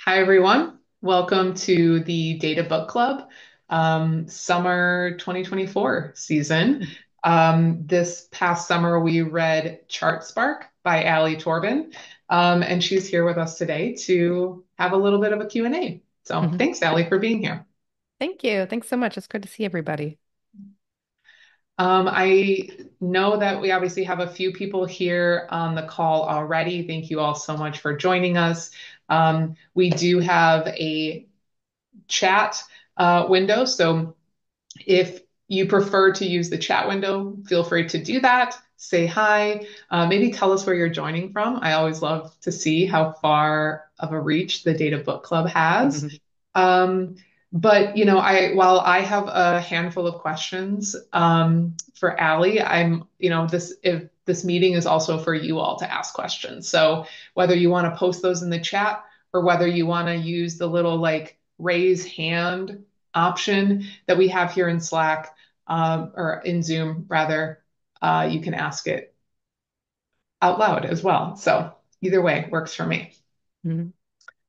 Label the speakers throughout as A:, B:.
A: Hi, everyone. Welcome to the Data Book Club summer 2024 season. This past summer, we read Chart Spark by Alli Torban, and she's here with us today to have a little bit of a Q&A. So
B: Mhm.
A: thanks, Alli, for being here.
B: Thank you. Thanks so much. It's good to see everybody.
A: I know that we obviously have a few people here on the call already. Thank you all so much for joining us. We do have a chat window. So if you prefer to use the chat window, feel free to do that. Say hi. Maybe tell us where you're joining from. I always love to see how far of a reach the Data Book Club has. Um, but while I have a handful of questions for Allie, this if this meeting is also for you all to ask questions. So whether you want to post those in the chat or whether you want to use the little like raise hand option that we have here in Slack or in Zoom rather, you can ask it out loud as well. So either way works for me.
B: Mhm.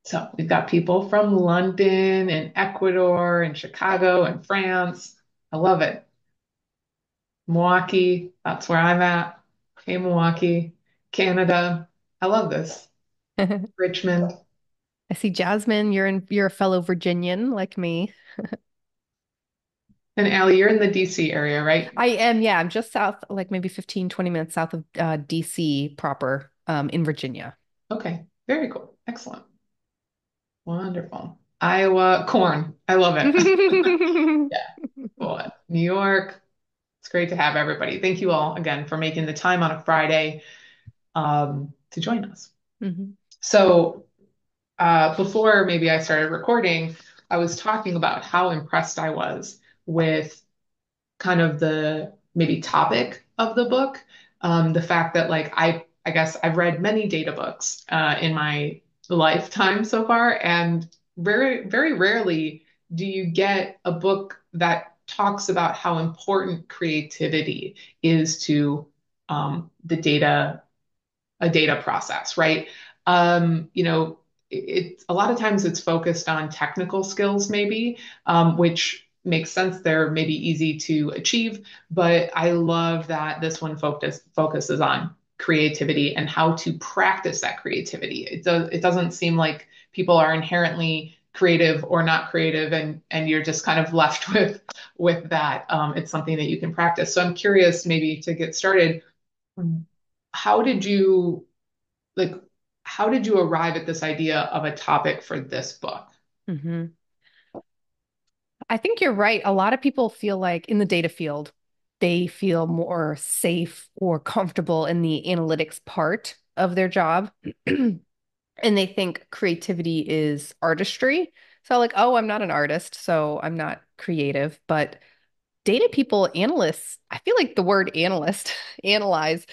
A: So we've got people from London and Ecuador and Chicago and France. I love it. Milwaukee, that's where I'm at. Hey, Milwaukee, Canada. I love this. Richmond.
B: I see Jasmine, you're a fellow Virginian like me.
A: And Allie, you're in the DC area, right?
B: I am, yeah, I'm just south, like maybe 15, 20 minutes south of DC proper, in Virginia.
A: Okay, very cool. Excellent. Wonderful. Iowa, corn. I love it. Yeah, cool. New York. It's great to have everybody. Thank you all again for making the time on a Friday to join us.
B: Mhm.
A: So, before maybe I started recording, I was talking about how impressed I was with kind of the maybe topic of the book. The fact that like I guess I've read many data books in my lifetime so far, and very rarely do you get a book that talks about how important creativity is to the data a data process, right? A lot of times it's focused on technical skills, maybe, which makes sense. They're maybe easy to achieve, but I love that this one focuses on creativity and how to practice that creativity. It doesn't seem like people are inherently creative or not creative, and you're just kind of left with that. It's something that you can practice. So I'm curious, maybe to get started, how did you like how did you arrive at this idea of a topic for this book?
B: Mhm. I think you're right. A lot of people feel like in the data field, they feel more safe or comfortable in the analytics part of their job. And they think creativity is artistry. So, like, oh, I'm not an artist, so I'm not creative. But data people, analysts, I feel like the word analyst, analyze,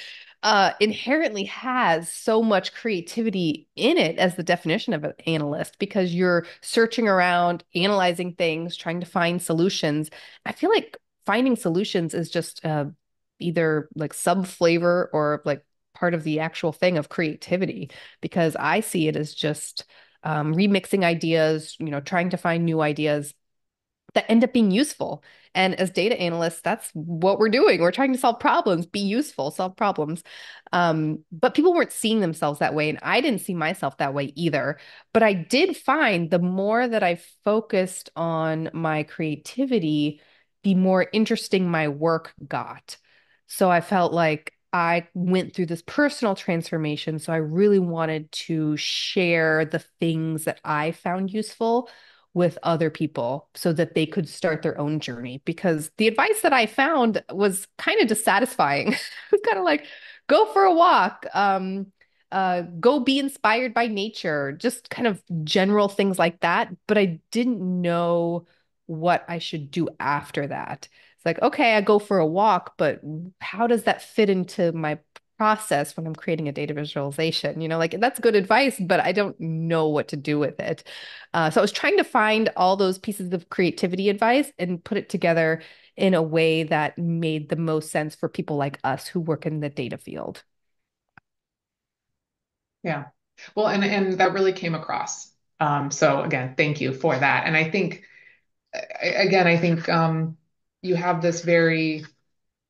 B: inherently has so much creativity in it as the definition of an analyst because you're searching around, analyzing things, trying to find solutions. I feel like finding solutions is just either like sub flavor or like part of the actual thing of creativity because I see it as just remixing ideas, trying to find new ideas that end up being useful. And as data analysts, that's what we're doing. We're trying to solve problems, be useful, solve problems. But people weren't seeing themselves that way. And I didn't see myself that way either. But I did find the more that I focused on my creativity, the more interesting my work got. So I felt like I went through this personal transformation. So I really wanted to share the things that I found useful with other people so that they could start their own journey. Because the advice that I found was kind of dissatisfying. It's kind of like, go for a walk, go be inspired by nature, just kind of general things like that. But I didn't know what I should do after that. It's like, okay, I go for a walk, but how does that fit into my process when I'm creating a data visualization? Like that's good advice, but I don't know what to do with it. So I was trying to find all those pieces of creativity advice and put it together in a way that made the most sense for people like us who work in the data field.
A: Yeah. Well, and that really came across So again, thank you for that. And I think, again, I think you have this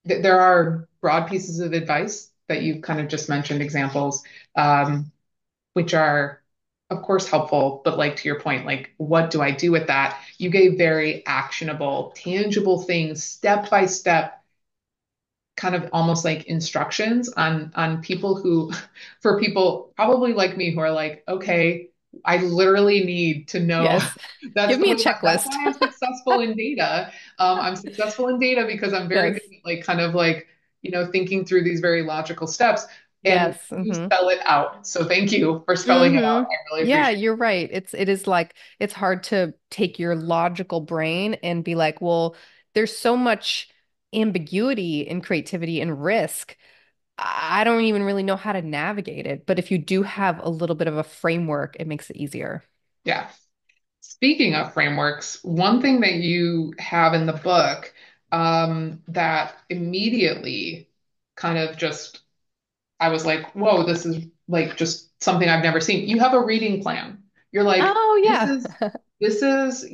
A: there are broad pieces of advice that you've kind of just mentioned examples, um, which are, of course, helpful. But like to your point, like, what do I do with that? You gave very actionable, tangible things, step by step, kind of almost like instructions on people who for people probably like me who are like, okay, I literally need to know.
B: Yes.
A: That's
B: Give
A: the
B: me a
A: way that's
B: checklist.
A: why I'm successful in data. I'm successful in data because I'm very
B: Yes.
A: good at like kind of like, thinking through these very logical steps, and
B: Yes.
A: you spell it out. So thank you for spelling it out.
B: Mm-hmm.
A: I really
B: Yeah,
A: appreciate
B: you're right. It is like it's hard to take your logical brain and be like, well, there's so much ambiguity and creativity and risk. I don't even really know how to navigate it. But if you do have a little bit of a framework, it makes it easier.
A: it. Yeah. Speaking of frameworks, one thing that you have in the book that immediately kind of just, I was like, whoa, this is like just something I've never seen. You have a reading plan. You're like,
B: Oh
A: this
B: yeah.
A: is, this is,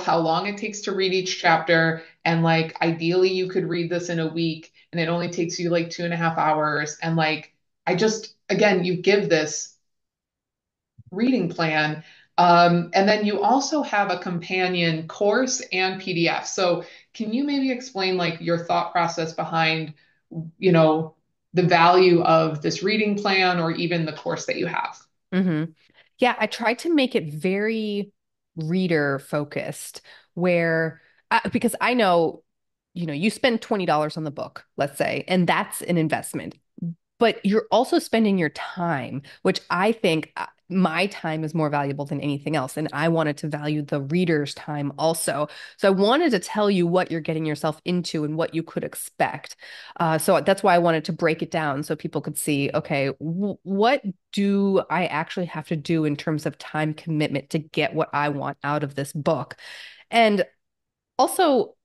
A: how long it takes to read each chapter. And like, ideally, you could read this in a week and it only takes you like 2.5 hours. And like, again, you give this reading plan. And then you also have a companion course and PDF. So can you maybe explain like your thought process behind, you know, the value of this reading plan or even the course that you have?
B: hmm Yeah, I tried to make it very reader focused where because I know, you spend $20 on the book, let's say, and that's an investment. But you're also spending your time, which I think my time is more valuable than anything else. And I wanted to value the reader's time also. So I wanted to tell you what you're getting yourself into and what you could expect. So that's why I wanted to break it down so people could see, okay, what do I actually have to do in terms of time commitment to get what I want out of this book? And also,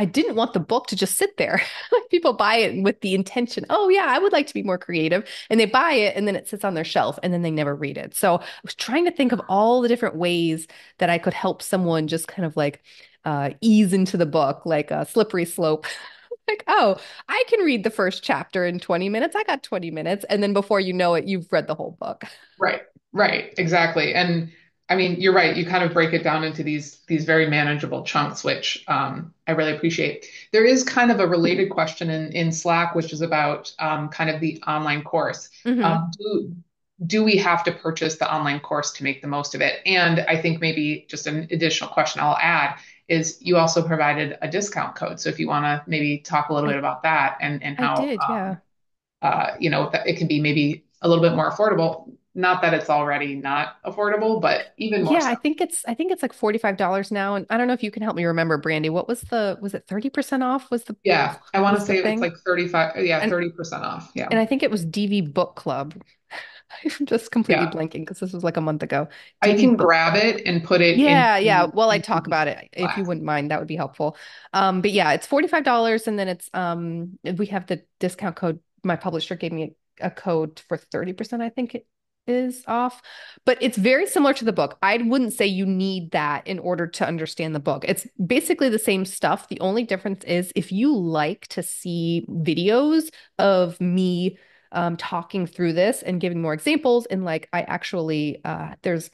B: I didn't want the book to just sit there. Like people buy it with the intention, oh yeah, I would like to be more creative. And they buy it and then it sits on their shelf and then they never read it. So I was trying to think of all the different ways that I could help someone just kind of like ease into the book, like a slippery slope. Like, oh, I can read the first chapter in 20 minutes. I got 20 minutes. And then before you know it, you've read the whole book.
A: Right, right, exactly. And I mean, you're right. You kind of break it down into these very manageable chunks, which I really appreciate. There is kind of a related question in Slack, which is about kind of the online course.
B: hmm
A: Do we have to purchase the online course to make the most of it? And I think maybe just an additional question I'll add is you also provided a discount code. So if you want to maybe talk a little
B: I
A: bit about that and
B: I
A: how
B: did, yeah.
A: that it can be maybe a little bit more affordable. Not that it's already not affordable, but even more
B: Yeah,
A: so.
B: I think it's like $45 now. And I don't know if you can help me remember, Brandy. What was it 30% off
A: Yeah, I want to
B: was the
A: say it's
B: thing?
A: like 35, yeah,
B: And
A: 30% off.
B: and
A: Yeah.
B: I think it was DV Book Club. I'm just completely
A: Yeah.
B: blanking because this was like a month ago.
A: I
B: DV
A: can
B: Book
A: grab
B: Club.
A: it and put it
B: Yeah, yeah. While I
A: into
B: talk
A: the
B: about it, if you
A: Slack.
B: wouldn't mind, that would be helpful. But yeah, it's $45 and then it's we have the discount code. My publisher gave me a code for 30%, I think it is off. But it's very similar to the book. I wouldn't say you need that in order to understand the book. It's basically the same stuff. The only difference is if you like to see videos of me talking through this and giving more examples, and like I actually there's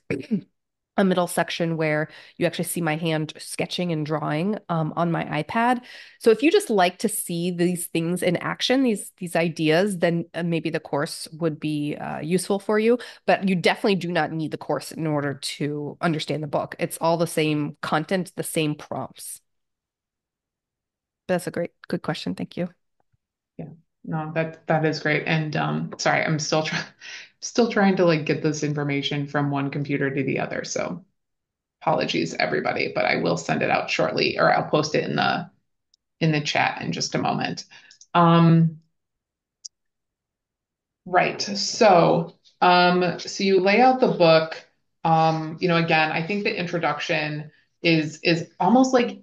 B: a middle section where you actually see my hand sketching and drawing on my iPad. So if you just like to see these things in action, these ideas, then maybe the course would be useful for you. But you definitely do not need the course in order to understand the book. It's all the same content, the same prompts. That's a good question. Thank you.
A: Yeah. No, that is great. And sorry, I'm still trying to like get this information from one computer to the other. So apologies, everybody, but I will send it out shortly, or I'll post it in the chat in just a moment. Um, Right. So you lay out the book. Again, I think the introduction is almost like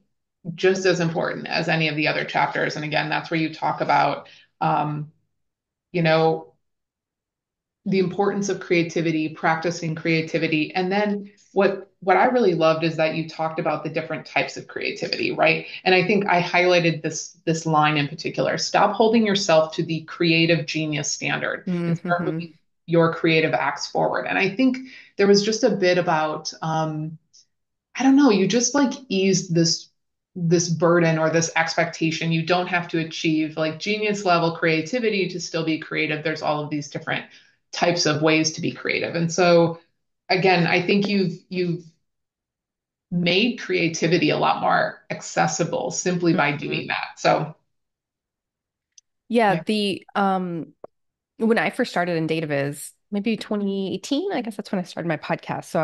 A: just as important as any of the other chapters. And again, that's where you talk about, um, you know, the importance of creativity, practicing creativity. And then what I really loved is that you talked about the different types of creativity, right? And I think I highlighted this line in particular. Stop holding yourself to the creative genius standard and start
B: Mm-hmm.
A: moving your creative acts forward. And I think there was just a bit about I don't know, you just like ease this burden or this expectation. You don't have to achieve like genius level creativity to still be creative. There's all of these different types of ways to be creative. And so again, I think you've made creativity a lot more accessible simply by
B: Hmm.
A: doing that. So
B: Yeah,
A: yeah.
B: the when I first started in data viz, maybe 2018, I guess that's when I started my podcast. So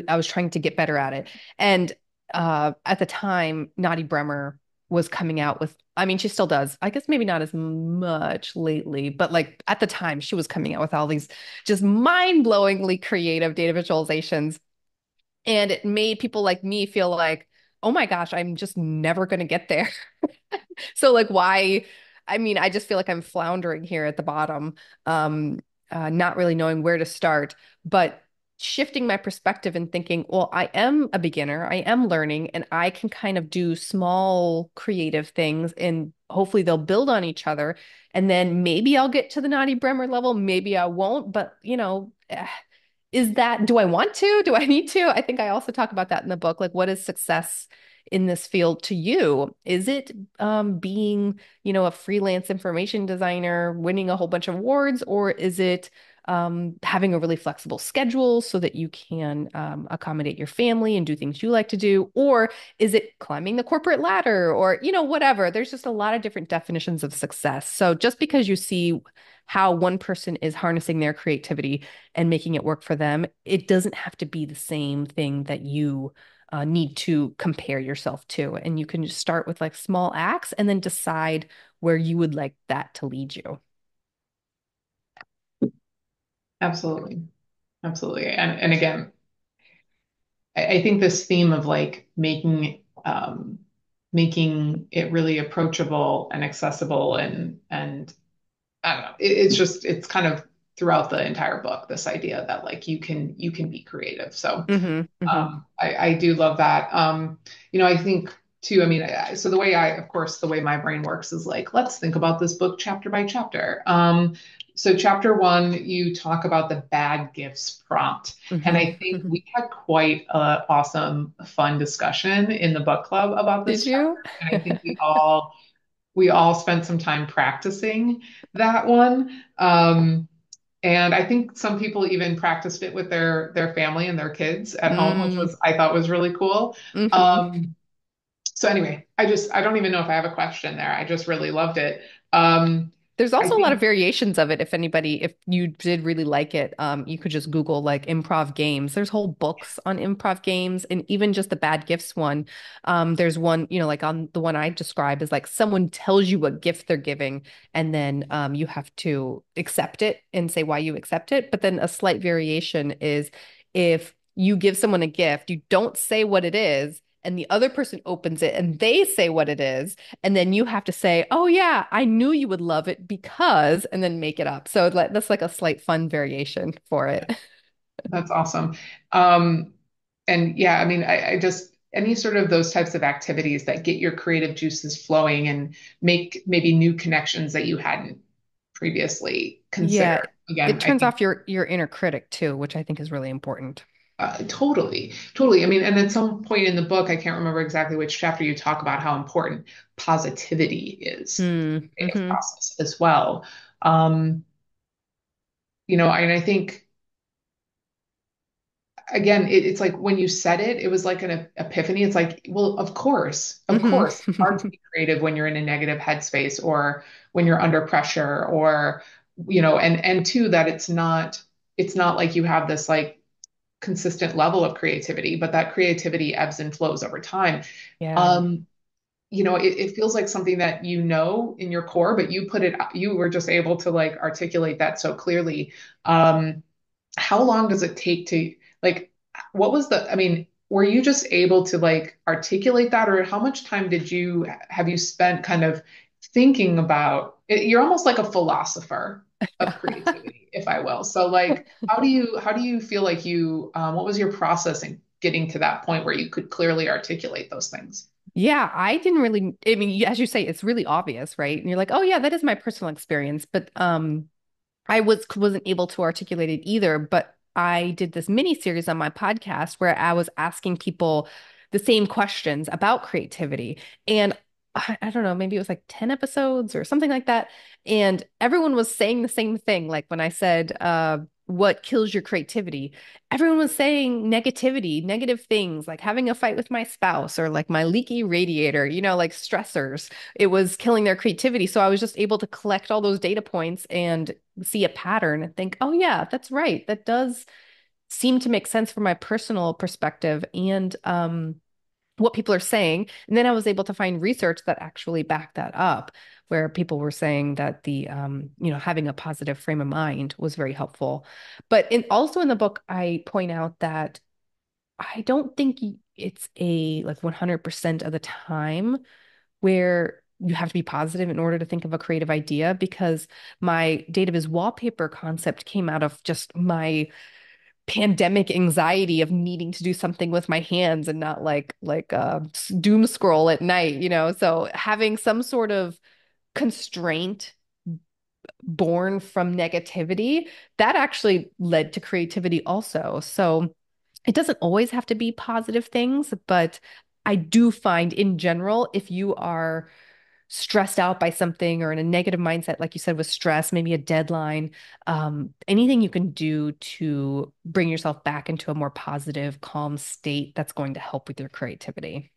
B: I was trying to get better at it. And at the time, Naughty Bremer was coming out with, I mean, she still does. I guess maybe not as much lately, but like at the time, she was coming out with all these just mind-blowingly creative data visualizations. And it made people like me feel like, oh my gosh, I'm just never going to get there. So like why I mean, I just feel like I'm floundering here at the bottom, not really knowing where to start, but shifting my perspective and thinking, well, I am a beginner, I am learning, and I can kind of do small creative things and hopefully they'll build on each other. And then maybe I'll get to the Naughty Bremer level, maybe I won't, but is that, do I want to? Do I need to? I think I also talk about that in the book. Like, what is success in this field to you? Is it being, a freelance information designer, winning a whole bunch of awards, or is it having a really flexible schedule so that you can accommodate your family and do things you like to do? Or is it climbing the corporate ladder or, whatever? There's just a lot of different definitions of success. So just because you see how one person is harnessing their creativity and making it work for them, it doesn't have to be the same thing that you need to compare yourself to. And you can just start with like small acts and then decide where you would like that to lead you.
A: Absolutely. Absolutely. And again, I think this theme of like making it really approachable and accessible and I don't know. It's kind of throughout the entire book, this idea that like you can be creative. So
B: Hmm. Hmm.
A: I do love that. I think too, I mean, so the way of course, the way my brain works is like, let's think about this book chapter by chapter. So chapter one, you talk about the bad gifts prompt. And
B: Hmm.
A: I think
B: Hmm.
A: we had quite a awesome, fun discussion in the book club about
B: Did
A: this
B: you?
A: chapter. And I think we all spent some time practicing that one. And I think some people even practiced it with their family and their kids at home, which
B: Mm,
A: was I thought was really cool.
B: hmm.
A: So anyway, I don't even know if I have a question there. I just really loved it.
B: There's
A: I
B: also a lot of
A: think
B: variations of it. If you did really like it, you could just Google like improv games. There's whole books on improv games, and even just the bad gifts one. There's one, like on the one I describe is like someone tells you what gift they're giving, and then you have to accept it and say why you accept it. But then a slight variation is if you give someone a gift, you don't say what it is, and the other person opens it and they say what it is. And then you have to say, oh, yeah, I knew you would love it because, and then make it up. So like, that's like a slight fun variation for it.
A: that's awesome. Um, and yeah, I mean, I just any sort of those types of activities that get your creative juices flowing and make maybe new connections that you hadn't previously
B: Yeah,
A: considered. Again,
B: it
A: I
B: turns
A: think
B: off your inner critic too, which I think is really important.
A: totally, totally. I mean, and at some point in the book, I can't remember exactly which chapter you talk about how important positivity is to
B: Mm,
A: the creative
B: hmm.
A: process as well. Um, and I think again, it's like when you said it, it was like an epiphany. It's like, well, of
B: Hmm.
A: course, it's hard to be creative when you're in a negative headspace or when you're under pressure or, and two, that it's not like you have this like consistent level of creativity, but that creativity ebbs and flows over time.
B: Yeah.
A: Um, it feels like something that in your core, but you were just able to like articulate that so clearly. How long does it take to like what was the I mean, were you just able to like articulate that or how much time have you spent kind of thinking about it, you're almost like a philosopher of creativity, if I will. So like, how do you feel like what was your process in getting to that point where you could clearly articulate those things?
B: Yeah, I didn't really, I mean, as you say, it's really obvious, right? And you're like, oh yeah, that is my personal experience. But wasn't able to articulate it either, but I did this mini series on my podcast where I was asking people the same questions about creativity. And I don't know, maybe it was like 10 episodes or something like that. And everyone was saying the same thing. Like when I said, what kills your creativity? Everyone was saying negativity, negative things, like having a fight with my spouse or like my leaky radiator, like stressors. It was killing their creativity. So I was just able to collect all those data points and see a pattern and think, oh, yeah, that's right. That does seem to make sense from my personal perspective and what people are saying. And then I was able to find research that actually backed that up, where people were saying that having a positive frame of mind was very helpful. But also in the book, I point out that I don't think it's a like 100% of the time where you have to be positive in order to think of a creative idea because my data viz wallpaper concept came out of just my pandemic anxiety of needing to do something with my hands and not like doom scroll at night, So having some sort of constraint born from negativity, that actually led to creativity also. So it doesn't always have to be positive things, but I do find in general, if you are stressed out by something or in a negative mindset, like you said, with stress, maybe a deadline, anything you can do to bring yourself back into a more positive, calm state, that's going to help with your creativity.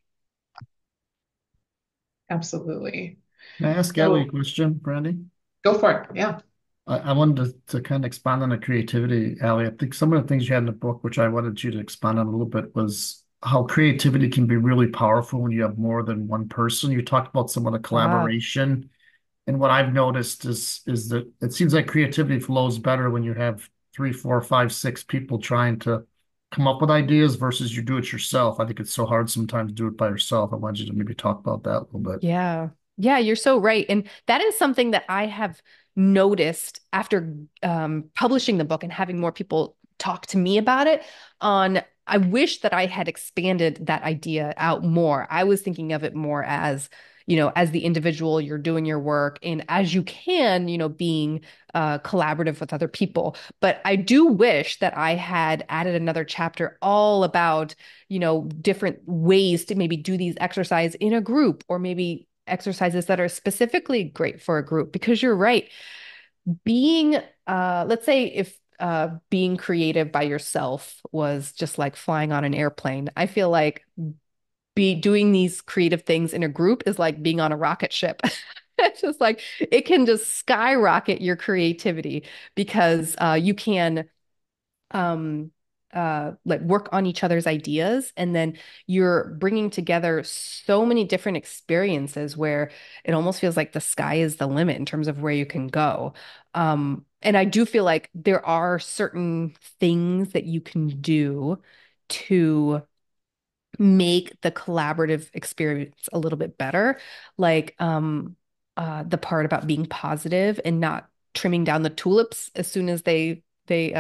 A: Absolutely.
C: Can I ask Alli a
A: So
C: question, Brandy?
A: go for it. Yeah.
C: I wanted to kind of expand on the creativity, Alli. I think some of the things you had in the book, which I wanted you to expand on a little bit, was how creativity can be really powerful when you have more than one person. You talked about some of the
B: Ah,
C: collaboration, and what I've noticed is that it seems like creativity flows better when you have three, four, five, six people trying to come up with ideas versus you do it yourself. I think it's so hard sometimes to do it by yourself. I wanted you to maybe talk about that a little bit.
B: yeah. Yeah, you're so right. And that is something that I have noticed after publishing the book and having more people talk to me about it on I wish that I had expanded that idea out more. I was thinking of it more as, as the individual, you're doing your work and as you can, being collaborative with other people. But I do wish that I had added another chapter all about different ways to maybe do these exercise in a group or maybe exercises that are specifically great for a group because you're right. Being, let's say if being creative by yourself was just like flying on an airplane, I feel like be doing these creative things in a group is like being on a rocket ship. It's just like it can just skyrocket your creativity because you can um like work on each other's ideas and then you're bringing together so many different experiences where it almost feels like the sky is the limit in terms of where you can go. And I do feel like there are certain things that you can do to make the collaborative experience a little bit better. Like the part about being positive and not trimming down the tulips as soon as they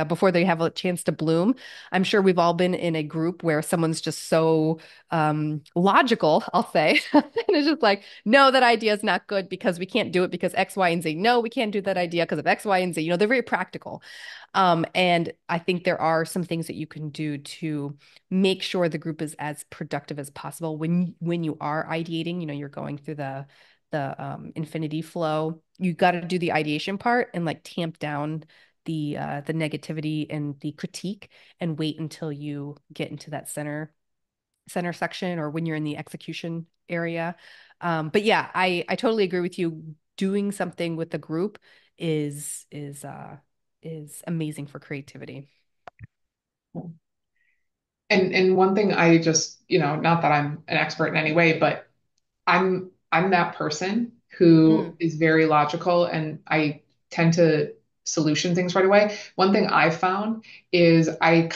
B: before they have a chance to bloom. I'm sure we've all been in a group where someone's just so logical, I'll say. And it's just like, no, that idea is not good because we can't do it because X, Y, and Z. No, we can't do that idea because of X, Y, and Z. They're very practical. And I think there are some things that you can do to make sure the group is as productive as possible when you are ideating. You're going through the infinity flow. You got to do the ideation part and like tamp down the negativity and the critique and wait until you get into that center section or when you're in the execution area. But yeah, I totally agree with you. Doing something with the group is amazing for creativity.
A: And one thing I just, not that I'm an expert in any way, but I'm that person who
B: Mm.
A: is very logical and I tend to solution things right away. One thing I found is I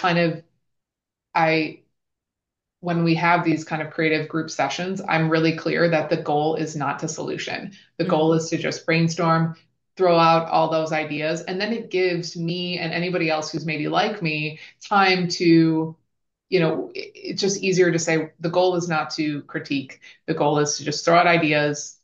A: when we have these kind of creative group sessions, I'm really clear that the goal is not to solution. The goal
B: Mm,
A: is to just brainstorm, throw out all those ideas, and then it gives me and anybody else who's maybe like me time to, it's just easier to say the goal is not to critique. The goal is to just throw out ideas,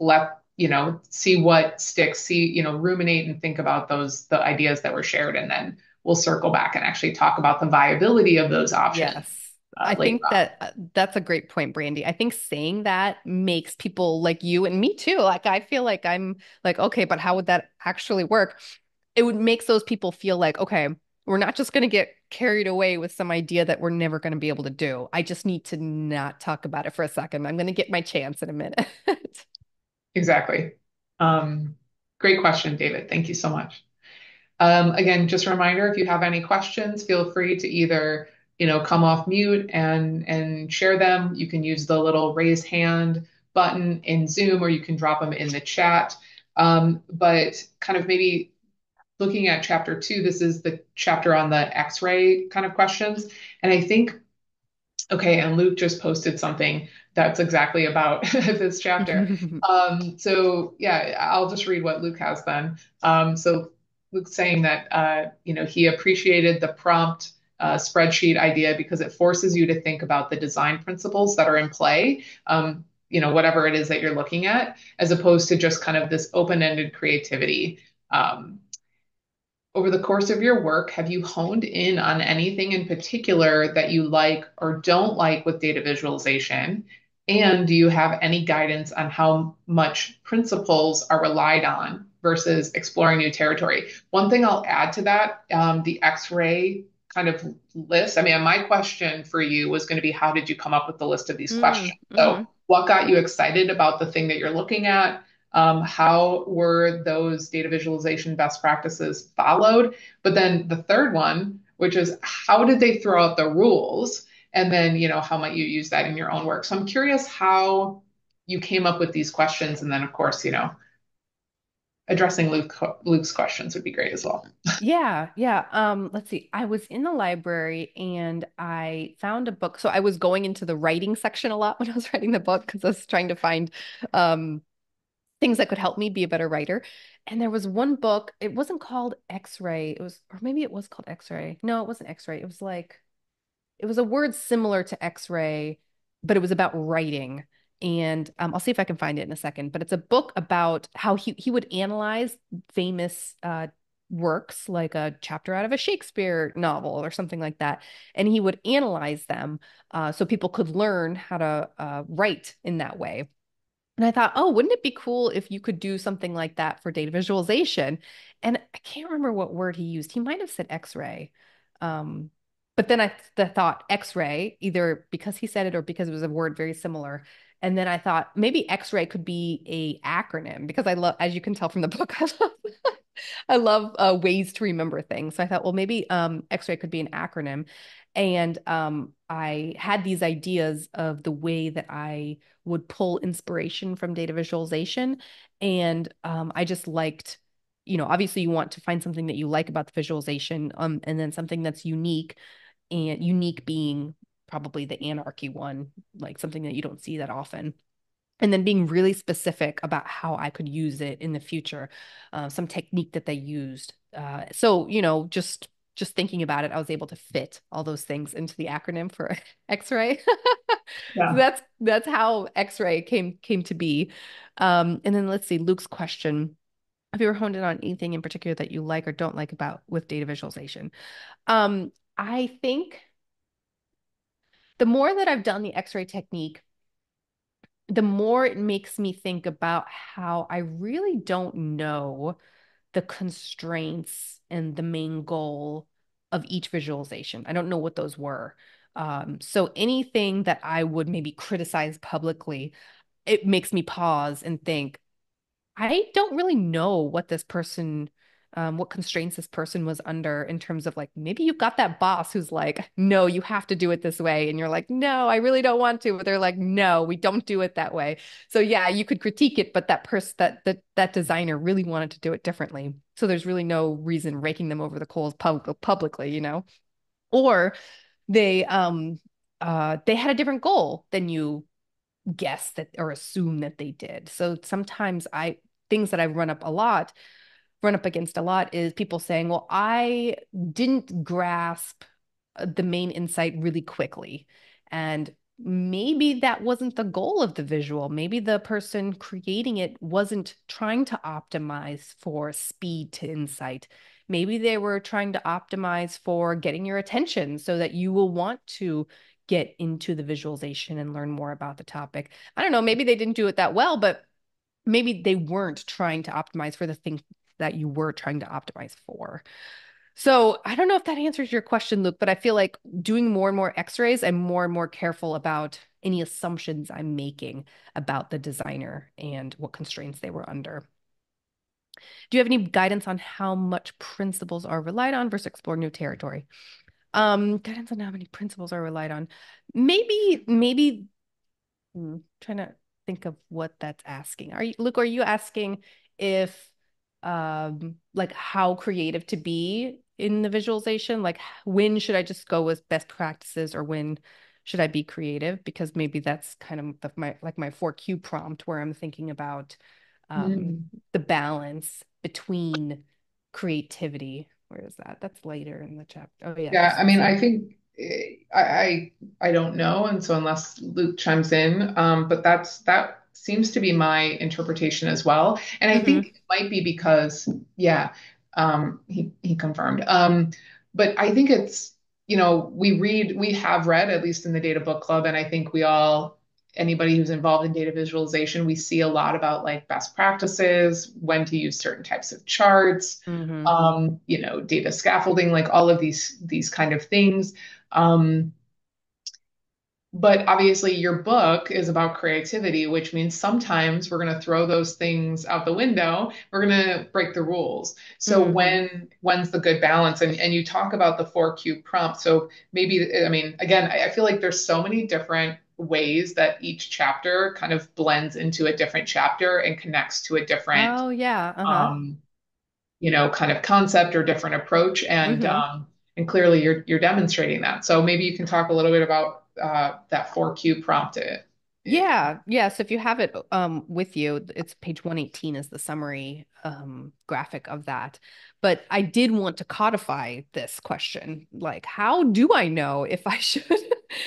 A: see what sticks, ruminate and think about the ideas that were shared, and then we'll circle back and actually talk about the viability of those options
B: yes. I
A: later
B: think
A: on.
B: that that's a great point, Brandy. I think saying that makes people like you and me too. Like I feel like I'm like, okay, but how would that actually work? It would make those people feel like, okay, we're not just going to get carried away with some idea that we're never going to be able to do. I just need to not talk about it for a second. I'm going to get my chance in a minute.
A: Exactly. Um, Great question, David. Thank you so much. Again, just a reminder, if you have any questions, feel free to either, come off mute and share them. You can use the little raise hand button in Zoom, or you can drop them in the chat. But kind of maybe looking at chapter 2, this is the chapter on the X-ray kind of questions. And I think, okay, and Luke just posted something that's exactly about this chapter. So yeah, I'll just read what Luke has then. So Luke's saying that he appreciated the prompt spreadsheet idea because it forces you to think about the design principles that are in play. Whatever it is that you're looking at, as opposed to just kind of this open-ended creativity. Um, Over the course of your work, have you honed in on anything in particular that you like or don't like with data visualization? And do you have any guidance on how much principles are relied on versus exploring new territory? One thing I'll add to that, the X-ray kind of list. I mean, my question for you was going to be, how did you come up with the list of these
B: Mm,
A: questions? So,
B: hmm.
A: what got you excited about the thing that you're looking at? How were those data visualization best practices followed? But then the third one, which is how did they throw out the rules? And then, how might you use that in your own work? So I'm curious how you came up with these questions. And then, of course, addressing Luke's questions would be great as well.
B: Yeah, yeah. Let's see. I was in the library and I found a book. So I was going into the writing section a lot when I was writing the book because I was trying to find um things that could help me be a better writer. And there was one book, it wasn't called X-ray. It was, or maybe it was called X-ray. No, it wasn't X-ray. It was like it was a word similar to X-ray, but it was about writing. And I'll see if I can find it in a second. But it's a book about how he would analyze famous works, like a chapter out of a Shakespeare novel or something like that, and he would analyze them so people could learn how to write in that way. And I thought, oh, wouldn't it be cool if you could do something like that for data visualization? And I can't remember what word he used. He might have said X-ray. Um, but then thought X-ray, either because he said it or because it was a word very similar. And then I thought maybe X-ray could be a acronym because I love, as you can tell from the book, I love ways to remember things. So I thought, well, maybe X-ray could be an acronym. And I had these ideas of the way that I would pull inspiration from data visualization. And I just liked, obviously you want to find something that you like about the visualization, and then something that's unique, and unique being probably the anarchy one, like something that you don't see that often. And then being really specific about how I could use it in the future, some technique that they used. So, just thinking about it, I was able to fit all those things into the acronym for X-ray. So
A: Yeah.
B: that's how X-ray came to be. And then let's see, Luke's question. Have you ever honed in on anything in particular that you like or don't like about with data visualization? I think the more that I've done the X-ray technique, the more it makes me think about how I really don't know the constraints and the main goal of each visualization. I don't know what those were. So anything that I would maybe criticize publicly, it makes me pause and think, I don't really know what constraints this person was under in terms of like, maybe you've got that boss who's like, no, you have to do it this way. And you're like, no, I really don't want to. But they're like, no, we don't do it that way. So yeah, you could critique it, but that designer really wanted to do it differently. So there's really no reason raking them over the coals publicly, Or they they had a different goal than you guess that or assume that they did. So sometimes things that I run up against a lot is people saying, well, I didn't grasp the main insight really quickly. And maybe that wasn't the goal of the visual. Maybe the person creating it wasn't trying to optimize for speed to insight. Maybe they were trying to optimize for getting your attention so that you will want to get into the visualization and learn more about the topic. I don't know, maybe they didn't do it that well, but maybe they weren't trying to optimize for the thing that you were trying to optimize for. So I don't know if that answers your question, Luke, but I feel like doing more and more x-rays, I'm more and more careful about any assumptions I'm making about the designer and what constraints they were under. Do you have any guidance on how much principles are relied on versus explore new territory? Guidance on how many principles are relied on. Maybe trying to think of what that's asking. Luke, are you asking if like how creative to be in the visualization? Like when should I just go with best practices or when should I be creative? Because maybe that's kind of my 4Q prompt where I'm thinking about um
A: Mm.
B: the balance between creativity. Where is that? That's later in the chapter. Oh yeah,
A: Yeah,
B: this
A: I
B: is
A: mean, I think I don't know, and so unless Luke chimes in, but that seems to be my interpretation as well. And I think
B: mm-hmm,
A: it might be because, yeah, he confirmed. But I think it's, we have read, at least in the Data Book Club, and I think anybody who's involved in data visualization, we see a lot about like best practices, when to use certain types of charts,
B: mm-hmm.
A: data scaffolding, like all of these kind of things. Um, but obviously, your book is about creativity, which means sometimes we're going to throw those things out the window. We're going to break the rules. So
B: Mm-hmm.
A: when's the good balance? And you talk about the 4Q prompt. So maybe, I mean, again, I feel like there's so many different ways that each chapter kind of blends into a different chapter and connects to a different
B: Oh yeah, uh-huh.
A: um, kind of concept or different approach.
B: Mm-hmm.
A: And clearly you're demonstrating that. So maybe you can talk a little bit about that 4Q prompt.
B: Yeah, yeah. So if you have it with you, it's page 118 is the summary graphic of that. But I did want to codify this question. Like, how do I know if I should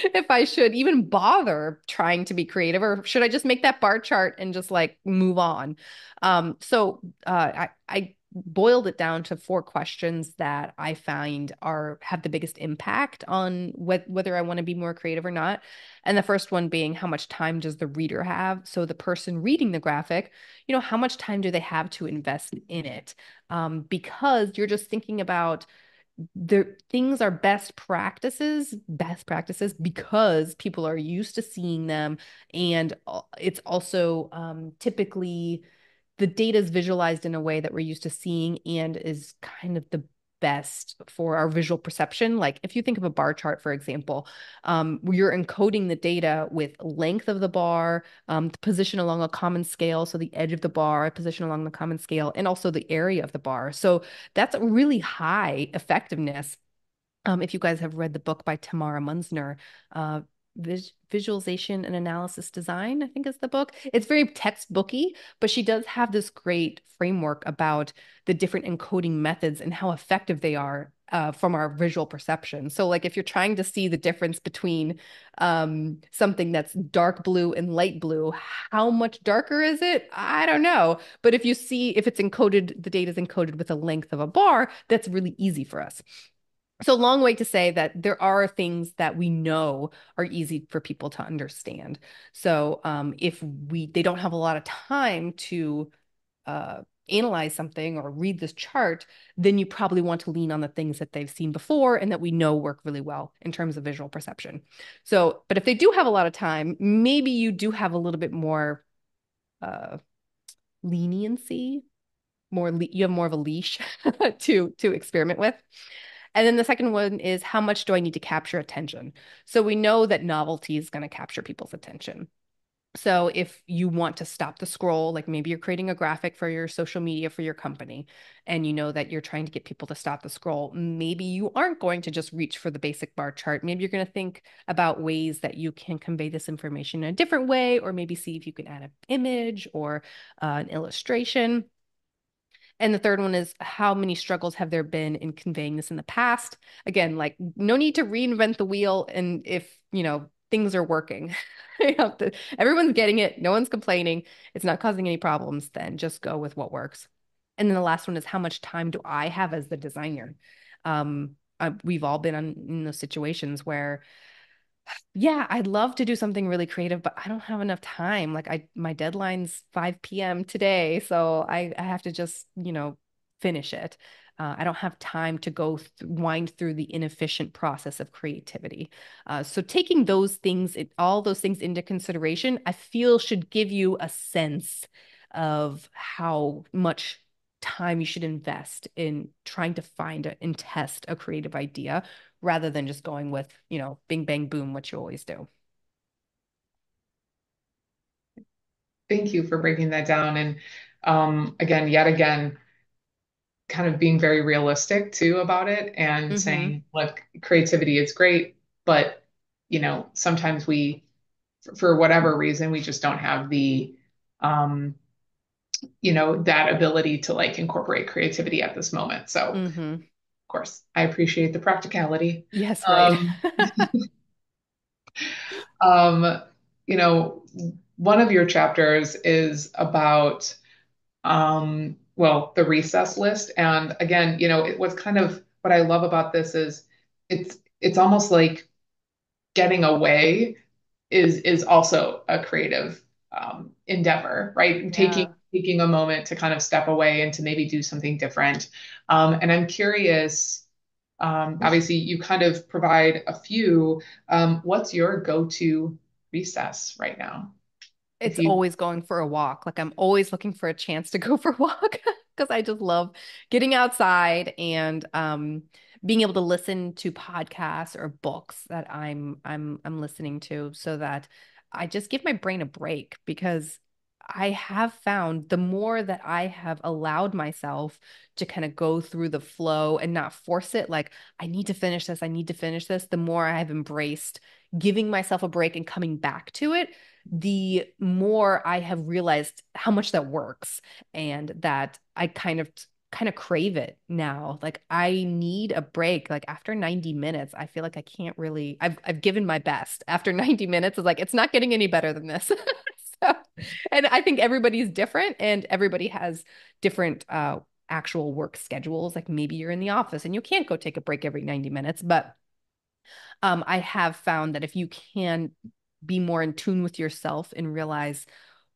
B: if I should even bother trying to be creative, or should I just make that bar chart and just like move on? I boiled it down to four questions that I find are have the biggest impact on whether I want to be more creative or not. And the first one being, how much time does the reader have? So the person reading the graphic, how much time do they have to invest in it? Because you're just thinking about the things are best practices because people are used to seeing them. And it's also typically the data is visualized in a way that we're used to seeing and is kind of the best for our visual perception. Like if you think of a bar chart, for example, you're encoding the data with length of the bar, the position along a common scale, so the edge of the bar, position along the common scale, and also the area of the bar. So that's a really high effectiveness. If you guys have read the book by Tamara Munzner, Visualization and Analysis Design, I think is the book. It's very textbooky, but she does have this great framework about the different encoding methods and how effective they are from our visual perception. So, like if you're trying to see the difference between something that's dark blue and light blue, how much darker is it? I don't know. But if it's encoded, the data is encoded with a length of a bar, that's really easy for us. So long way to say that there are things that we know are easy for people to understand. So if they don't have a lot of time to analyze something or read this chart, then you probably want to lean on the things that they've seen before and that we know work really well in terms of visual perception. So, but if they do have a lot of time, maybe you do have a little bit more uh, leniency, you have more of a leash to experiment with. And then the second one is, how much do I need to capture attention? So we know that novelty is going to capture people's attention. So if you want to stop the scroll, like maybe you're creating a graphic for your social media for your company, and you know that you're trying to get people to stop the scroll, maybe you aren't going to just reach for the basic bar chart. Maybe you're going to think about ways that you can convey this information in a different way, or maybe see if you can add an image or an illustration. And the third one is how many struggles have there been in conveying this in the past? Again, like no need to reinvent the wheel. And if, things are working, everyone's getting it, no one's complaining, it's not causing any problems, then just go with what works. And then the last one is how much time do I have as the designer? We've all been in those situations where yeah, I'd love to do something really creative, but I don't have enough time. Like my deadline's 5 p.m. today, so I have to just, finish it. I don't have time to wind through the inefficient process of creativity. So taking all those things into consideration, I feel should give you a sense of how much time you should invest in trying to find and test a creative idea rather than just going with, bing, bang, boom, what you always do.
A: Thank you for breaking that down. And again, yet again, kind of being very realistic too about it and
B: Mm-hmm.
A: saying, look, creativity is great, but sometimes for whatever reason, we just don't have the um, that ability to like incorporate creativity at this moment. So, of
B: Mm-hmm.
A: course, I appreciate the practicality.
B: Yes, right.
A: Um, um, you know, one of your chapters is about the recess list. And again, it was kind of what I love about this is it's almost like getting away is also a creative endeavor, right?
B: Yeah.
A: Taking a moment to kind of step away and to maybe do something different. And I'm curious, obviously you kind of provide a few. What's your go-to recess right now? If
B: It's
A: you
B: always going for a walk. Like I'm always looking for a chance to go for a walk because I just love getting outside and being able to listen to podcasts or books that I'm listening to so that I just give my brain a break because I have found the more that I have allowed myself to kind of go through the flow and not force it, like I need to finish this, I need to finish this, the more I have embraced giving myself a break and coming back to it, the more I have realized how much that works and that I kind of crave it now. Like I need a break. Like after 90 minutes, I feel like I can't really I've given my best. After 90 minutes, it's like it's not getting any better than this. So, and I think everybody's different and everybody has different actual work schedules. Like maybe you're in the office and you can't go take a break every 90 minutes, but I have found that if you can be more in tune with yourself and realize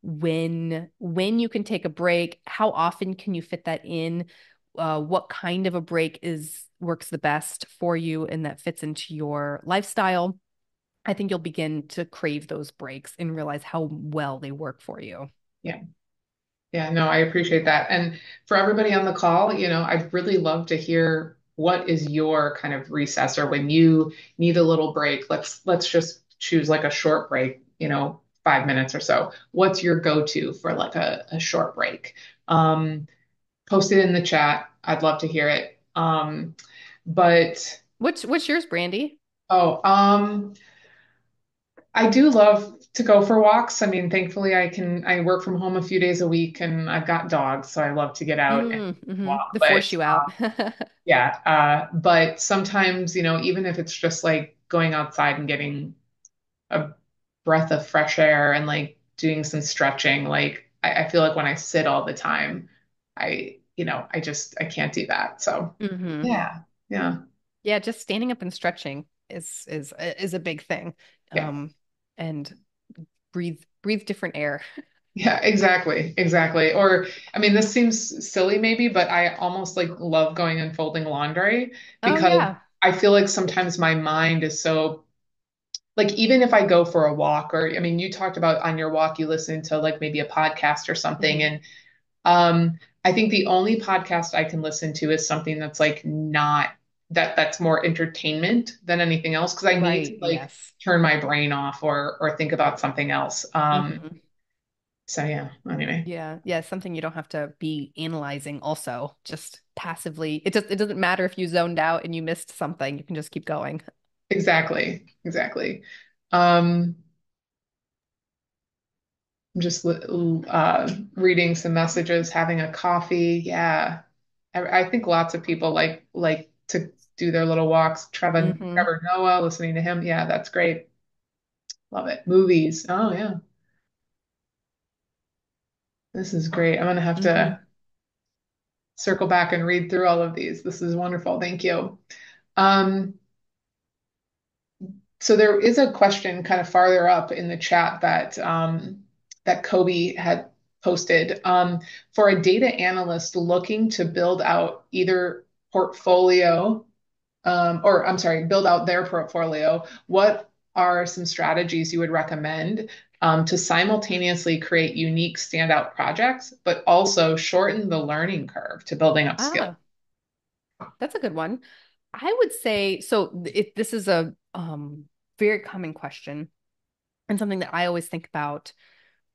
B: when you can take a break, how often can you fit that in, what kind of a break is works the best for you and that fits into your lifestyle, I think you'll begin to crave those breaks and realize how well they work for you.
A: yeah. Yeah, no, I appreciate that. And for everybody on the call, I'd really love to hear what is your kind of recess or when you need a little break. Let's just choose like a short break, 5 minutes or so. What's your go-to for like a short break? Um, Post it in the chat. I'd love to hear it. But
B: What's yours, Brandy?
A: oh, I do love to go for walks. I mean, thankfully I work from home a few days a week and I've got dogs, so I love to get out and
B: Mm-hmm.
A: walk.
B: To force you out.
A: Yeah, but sometimes, even if it's just like going outside and getting a breath of fresh air and like doing some stretching, like I feel like when I sit all the time, I can't do that. So
B: Hmm.
A: yeah, yeah,
B: Yeah, just standing up and stretching is a big thing.
A: yeah.
B: And breathe different air.
A: Yeah, exactly, exactly. Or, I mean, this seems silly maybe, but I almost like love going and folding laundry
B: Oh
A: because
B: yeah.
A: I feel like sometimes my mind is so like even if I go for a walk or I mean, you talked about on your walk you listen to like maybe a podcast or something
B: Hmm.
A: and I think the only podcast I can listen to is something that's like not that's more entertainment than anything else because I need to
B: Right.
A: like
B: Yes.
A: turn my brain off or think about something else.
B: Hmm.
A: So yeah, anyway.
B: Yeah. Yeah. Something you don't have to be analyzing also, just passively. It doesn't matter if you zoned out and you missed something. You can just keep going.
A: Exactly. Exactly. Um, I'm just reading some messages, having a coffee. Yeah. I think lots of people like to do their little walks.
B: Hmm.
A: Trevor Noah, listening to him. Yeah, that's great. Love it. Movies. Oh yeah. This is great. I'm gonna have
B: Hmm.
A: to circle back and read through all of these. This is wonderful. Thank you. Um, so there is a question kind of farther up in the chat that Kobe had posted for a data analyst looking to build out either portfolio or I'm sorry, build out their portfolio. What are some strategies you would recommend to simultaneously create unique standout projects, but also shorten the learning curve to building up skill?
B: Ah, that's a good one. I would say so. This is a very common question and something that I always think about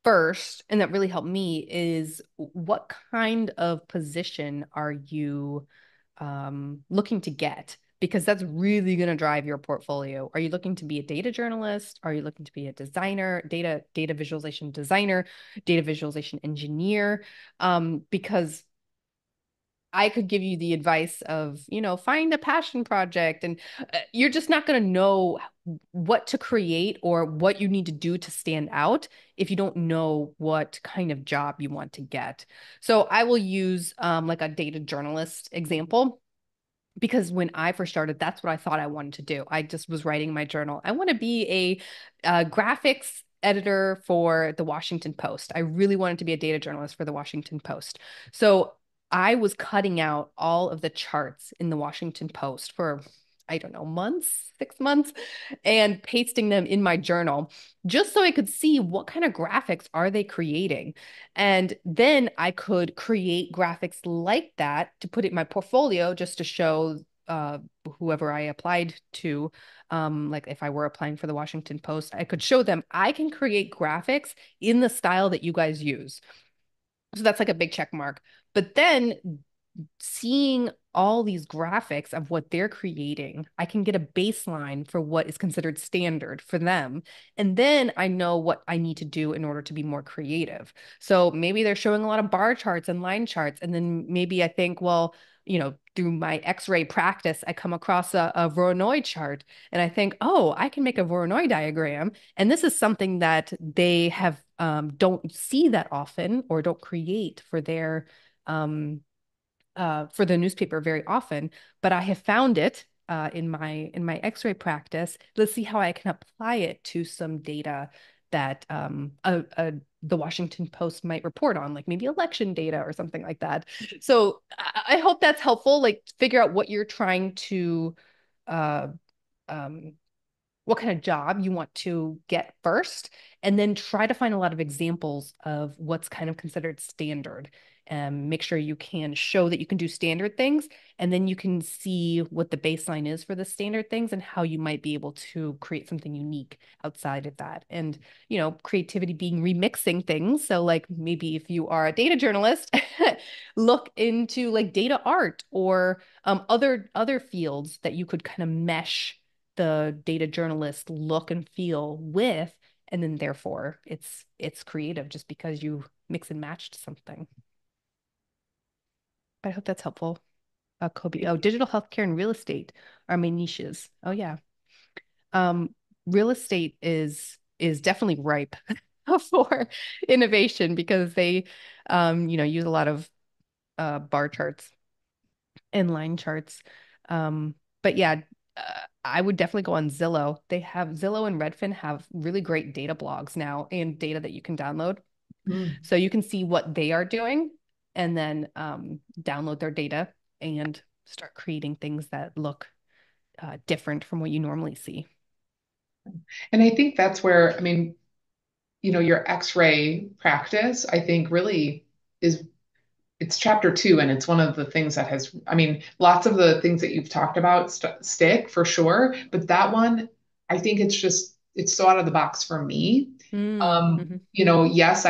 B: first, and that really helped me is what kind of position are you looking to get? Because that's really going to drive your portfolio. Are you looking to be a data journalist? Are you looking to be a designer, data visualization designer, data visualization engineer? Because I could give you the advice of, find a passion project, and you're just not going to know what to create or what you need to do to stand out if you don't know what kind of job you want to get. So I will use like a data journalist example because when I first started, that's what I thought I wanted to do. I just was writing my journal. I want to be a graphics editor for the Washington Post. I really wanted to be a data journalist for the Washington Post. So I was cutting out all of the charts in the Washington Post for, I don't know, months, 6 months, and pasting them in my journal just so I could see what kind of graphics are they creating. And then I could create graphics like that to put it in my portfolio just to show uh, whoever I applied to, like if I were applying for the Washington Post, I could show them I can create graphics in the style that you guys use. So that's like a big check mark. But then seeing all these graphics of what they're creating, I can get a baseline for what is considered standard for them. And then I know what I need to do in order to be more creative. So maybe they're showing a lot of bar charts and line charts. And then maybe I think, well, through my X-ray practice, I come across a Voronoi chart and I think, oh, I can make a Voronoi diagram. And this is something that they have don't see that often or don't create um, for the newspaper very often, but I have found it in my X-ray practice. Let's see how I can apply it to some data that the Washington Post might report on, like maybe election data or something like that. So I hope that's helpful. Like figure out what you're trying to uh, um, what kind of job you want to get first, and then try to find a lot of examples of what's kind of considered standard. And make sure you can show that you can do standard things, and then you can see what the baseline is for the standard things and how you might be able to create something unique outside of that. And, creativity being remixing things. So, like maybe if you are a data journalist, look into like data art or other fields that you could kind of mesh the data journalist look and feel with, and then therefore it's creative just because you mix and matched something. But I hope that's helpful. Kobe. Oh, digital healthcare and real estate are my niches. Oh yeah. Um, Real estate is definitely ripe for innovation because they use a lot of bar charts and line charts. But yeah, I would definitely go on Zillow. Zillow and Redfin have really great data blogs now and data that you can download.
A: Mm.
B: So you can see what they are doing and then download their data and start creating things that look different from what you normally see.
A: And I think that's where, I mean, your X-ray practice, I think really is it's chapter two, and it's one of the things that has, I mean, lots of the things that you've talked about stick for sure, but that one, I think it's just, it's so out of the box for me.
B: Mm-hmm.
A: Yes,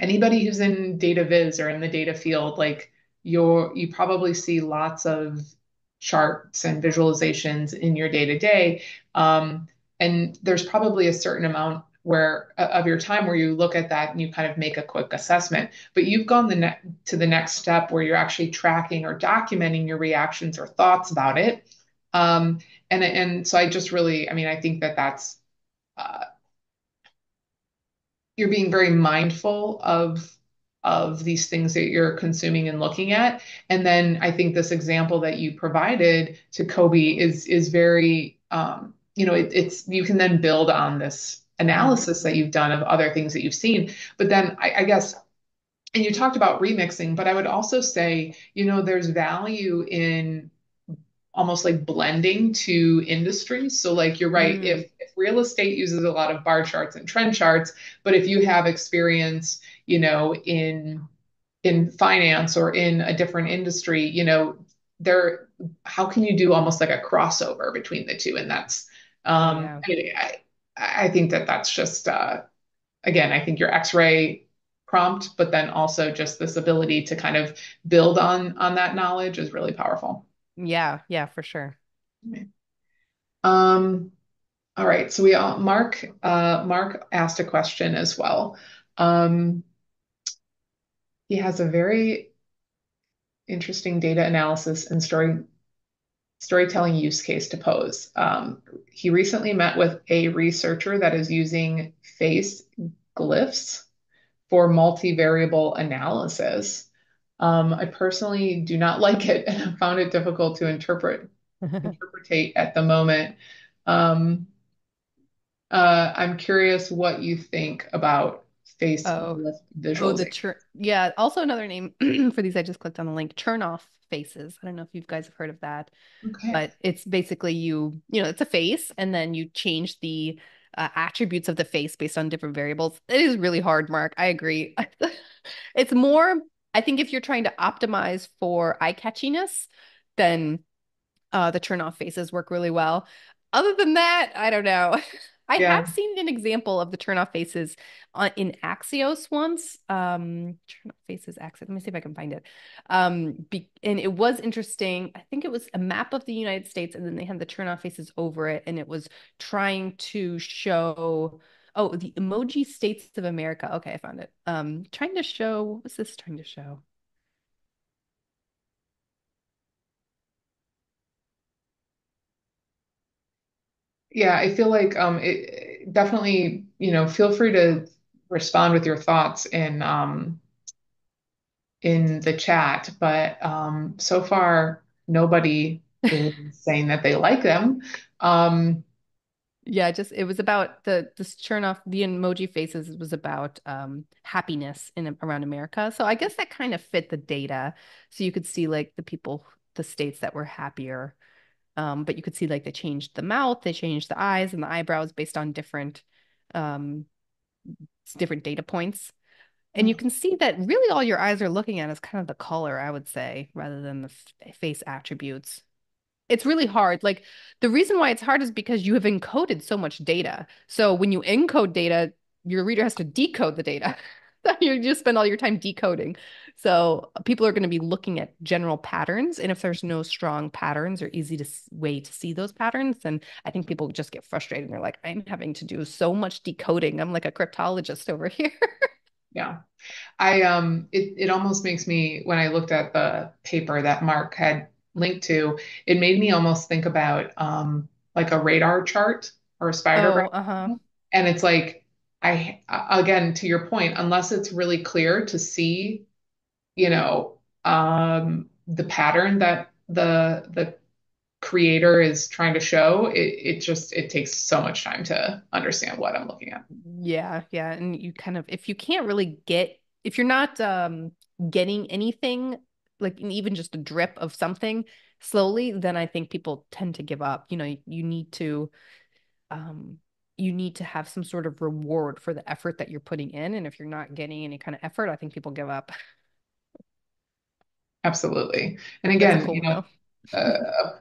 A: anybody who's in data viz or in the data field, like you probably see lots of charts and visualizations in your day to day. And there's probably a certain amount where of your time where you look at that and you kind of make a quick assessment. But you've gone to the next step where you're actually tracking or documenting your reactions or thoughts about it. Um, and so I just really, I mean, I think that that's uh, you're being very mindful of these things that you're consuming and looking at. And then I think this example that you provided to Kobe is very it's you can then build on this
B: Mm.
A: analysis that you've done of other things that you've seen. But then I guess and you talked about remixing, but I would also say, there's value in almost like blending two industries. So like you're right,
B: Mm.
A: if real estate uses a lot of bar charts and trend charts, but if you have experience, in finance or in a different industry, there how can you do almost like a crossover between the two? And that's
B: Oh yeah.
A: I think that that's just again, I think your X-ray prompt, but then also just this ability to kind of build on that knowledge is really powerful.
B: Yeah, yeah, for sure.
A: Um, all right, so Mark asked a question as well. Um, he has a very interesting data analysis and storytelling use case to pose. He recently met with a researcher that is using face glyphs for multivariable analysis. I personally do not like it and have found it difficult to interpretate at the moment. Um, I'm curious what you think about face
B: Oh, oh, the
A: visualization.
B: churn. Yeah. Also, another name for these, I just clicked on the link, churn off faces. I don't know if you guys have heard of that,
A: Okay.
B: but it's basically it's a face and then you change the attributes of the face based on different variables. It is really hard, Mark. I agree. It's more, I think if you're trying to optimize for eye catchiness, then the turn off faces work really well. Other than that, I don't know. I have
A: Yeah.
B: seen an example of the turn off faces in Axios once. Turn off faces Axios. Let me see if I can find it. And it was interesting. I think it was a map of the United States, and then they had the turn off faces over it, and it was trying to show. Oh, the emoji states of America. Okay, I found it. Trying to show. What was this trying to show?
A: Yeah, I feel like it definitely, feel free to respond with your thoughts in the chat, but so far nobody is saying that they like them. Um,
B: Yeah, just it was about the this churn off the emoji faces was about happiness in around America. So I guess that kind of fit the data. So you could see like the states that were happier. But you could see like they changed the mouth, they changed the eyes and the eyebrows based on um different data points. And you can see that really all your eyes are looking at is kind of the color, I would say, rather than the face attributes. It's really hard. Like the reason why it's hard is because you have encoded so much data. So when you encode data, your reader has to decode the data. You just spend all your time decoding. So people are going to be looking at general patterns. And if there's no strong patterns or easy way to see those patterns, then I think people just get frustrated and they're like, I'm having to do so much decoding. I'm like a cryptologist over here.
A: yeah. It almost makes me when I looked at the paper that Mark had linked to, it made me almost think about like a radar chart or a spider
B: Oh, uh-huh.
A: web. And it's like again to your point, unless it's really clear to see, the pattern that the creator is trying to show, it takes so much time to understand what I'm looking at.
B: Yeah, yeah. And you kind of, if you can't really if you're not getting anything, like even just a drip of something slowly, then I think people tend to give up. Um, you need to have some sort of reward for the effort that you're putting in. And if you're not getting any kind of effort, I think people give up.
A: Absolutely. And
B: That's
A: again,
B: cool to know.
A: uh,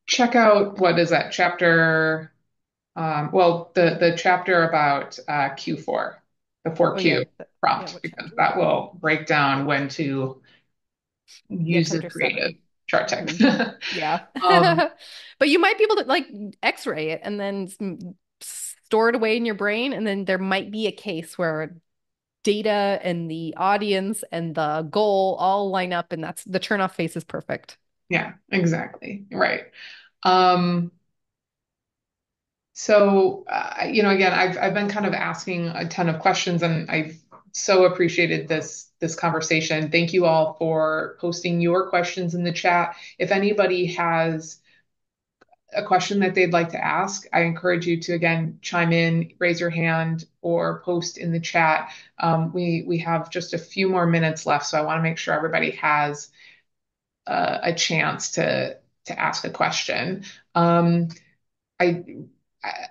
A: check out what is that chapter? Well, the chapter about Q4, the
B: Oh yeah.
A: 4Q
B: Yeah,
A: prompt,
B: what
A: because
B: chapter?
A: that will break down when to
B: Yeah,
A: use the
B: chapter
A: creative
B: 7.
A: chart type.
B: Hmm. Yeah.
A: Um,
B: But you might be able to like X-ray it and then store it away in your brain. And then there might be a case where data and the audience and the goal all line up, and that's the turn off face is perfect.
A: yeah, exactly. Right. Um, again, I've been kind of asking a ton of questions, and I've so appreciated this conversation. Thank you all for posting your questions in the chat. If anybody has a question that they'd like to ask, I encourage you to again chime in, raise your hand, or post in the chat. We have just a few more minutes left, so I want to make sure everybody has a chance to ask a question. Um, I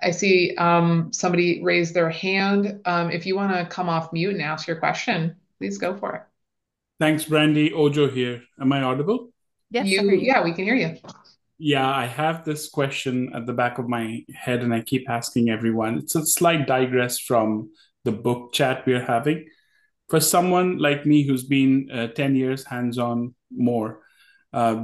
A: I see somebody raise their hand. If you want to come off mute and ask your question, please go for it.
D: Thanks, Brandy. Ojo here. Am I audible?
B: Yes, I hear you.
A: Yeah, we can hear you.
D: Yeah, I have this question at the back of my head, and I keep asking everyone. It's a slight digress from the book chat we're having. For someone like me who's been 10 years hands on more,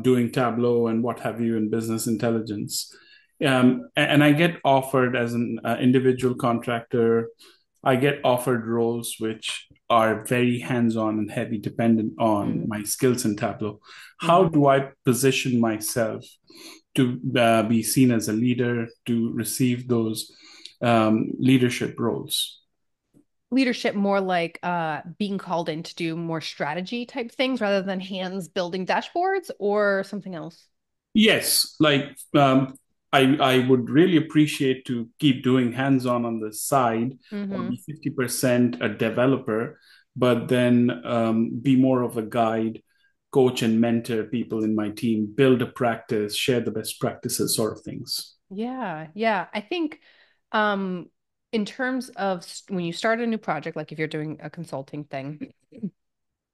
D: doing Tableau and what have you in business intelligence, and I get offered as an individual contractor, I get offered roles which are very hands on and heavy dependent on
B: Mm,
D: my skills in Tableau. How
B: mhm.
D: do I position myself to be seen as a leader, to receive those leadership roles?
B: Leadership more like being called in to do more strategy type things rather than hands building dashboards or something else.
D: Yes, like I would really appreciate to keep doing hands-on on the side or
B: Hmm.
D: be 50% a developer, but then be more of a guide, coach and mentor people in my team, build a practice, share the best practices sort of things.
B: Yeah, yeah. I think um in terms of when you start a new project, like if you're doing a consulting thing,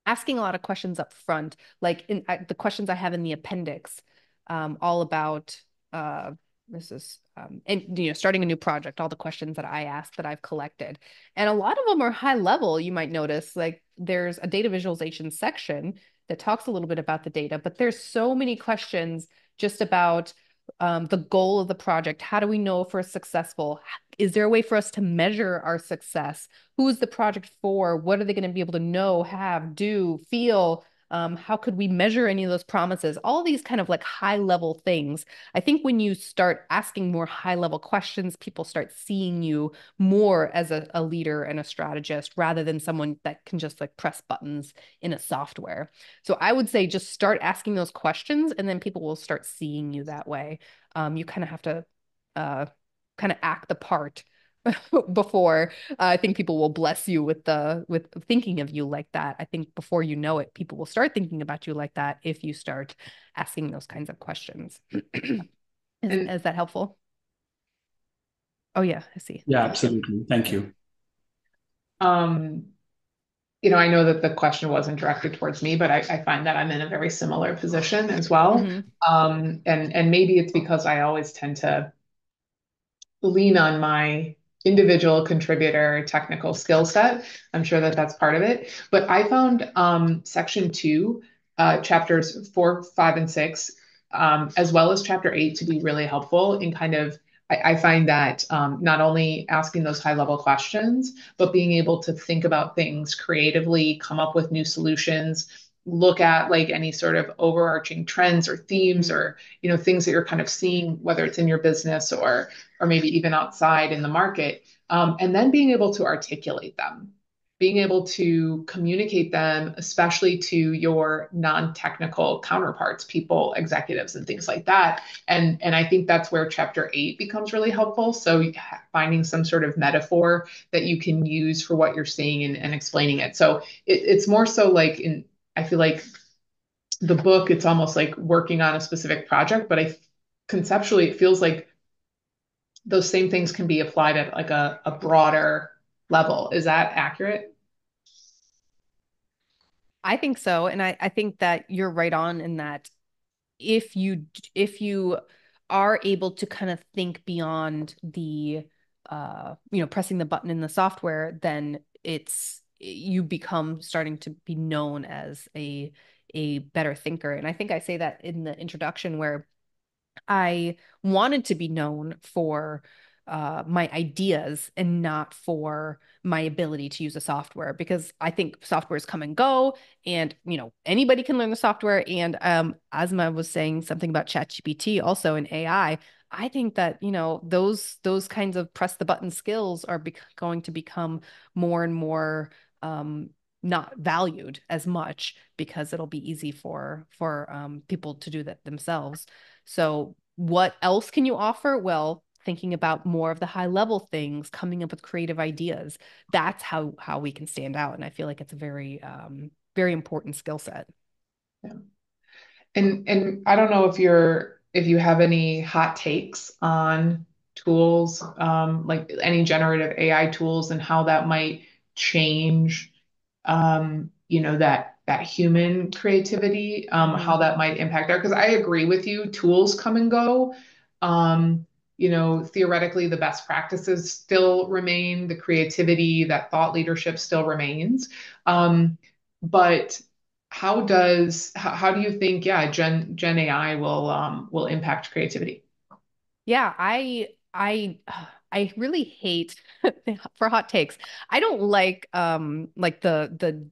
B: asking a lot of questions up front, like the questions I have in the appendix, all about uh, this is and starting a new project, all the questions that I asked that I've collected, and a lot of them are high level. You might notice, like there's a data visualization section that talks a little bit about the data, but there's so many questions just about the goal of the project. How do we know if we're successful? Is there a way for us to measure our success? Who is the project for? What are they going to be able to know, have, do, feel? How could we measure any of those promises? All these kind of like high level things. I think when you start asking more high level questions, people start seeing you more as a leader and a strategist rather than someone that can just like press buttons in a software. So I would say just start asking those questions and then people will start seeing you that way. You kind of have to uh, kind of act the part before I think people will bless you with the with thinking of you like that. I think before you know it, people will start thinking about you like that if you start asking those kinds of questions.
A: And
B: Is that helpful? Oh yeah, I see.
D: Yeah,
B: Thank you.
D: absolutely. Thank
B: Yeah.
D: you.
A: um, I know that the question wasn't directed towards me, but I find that I'm in a very similar position as well.
B: Hmm.
A: And maybe it's because I always tend to lean on my individual contributor technical skill set. I'm sure that that's part of it. But I found section two, chapters four, five, and six, as well as chapter eight, to be really helpful in kind of. I find that not only asking those high level questions, but being able to think about things creatively, come up with new solutions, look at like any sort of overarching trends or themes
B: Mm.
A: or things that you're kind of seeing, whether it's in your business or maybe even outside in the market, and then being able to articulate them, being able to communicate them, especially to your non-technical counterparts, people, executives, and things like that. And I think that's where chapter eight becomes really helpful. So finding some sort of metaphor that you can use for what you're seeing and explaining it. So it's more so like I feel like the book, it's almost like working on a specific project, but I conceptually it feels like those same things can be applied at like a broader level. Is that accurate?
B: I think so. And I think that you're right on in that if you are able to kind of think beyond the pressing the button in the software, then you become starting to be known as a better thinker. And I think I say that in the introduction where I wanted to be known for my ideas and not for my ability to use a software because I think softwares come and go, and anybody can learn the software. And Asma was saying something about ChatGPT also in AI. I think that those kinds of press the button skills are going to become more and more not valued as much because it'll be easy for people to do that themselves. So, what else can you offer? Well, thinking about more of the high level things, coming up with creative ideas. That's how we can stand out. And I feel like it's a very important skill set.
A: Yeah. And I don't know if you have any hot takes on tools, like any generative AI tools and how that might change, that human creativity,
B: Mhm.
A: how that might impact our, because I agree with you, tools come and go. Um, Theoretically, the best practices still remain, the creativity, that thought leadership still remains. But how do you think, yeah, Gen AI will impact creativity?
B: Yeah, I really hate for hot takes. I don't like the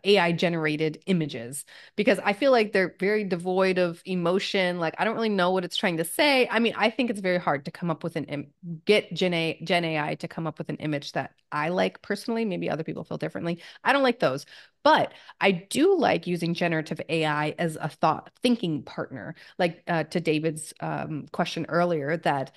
B: AI generated images because I feel like they're very devoid of emotion. Like I don't really know what it's trying to say. I mean, I think it's very hard to come up with get Gen AI to come up with an image that I like personally. Maybe other people feel differently. I don't like those. But I do like using generative AI as a thought thinking partner, like to David's question earlier, that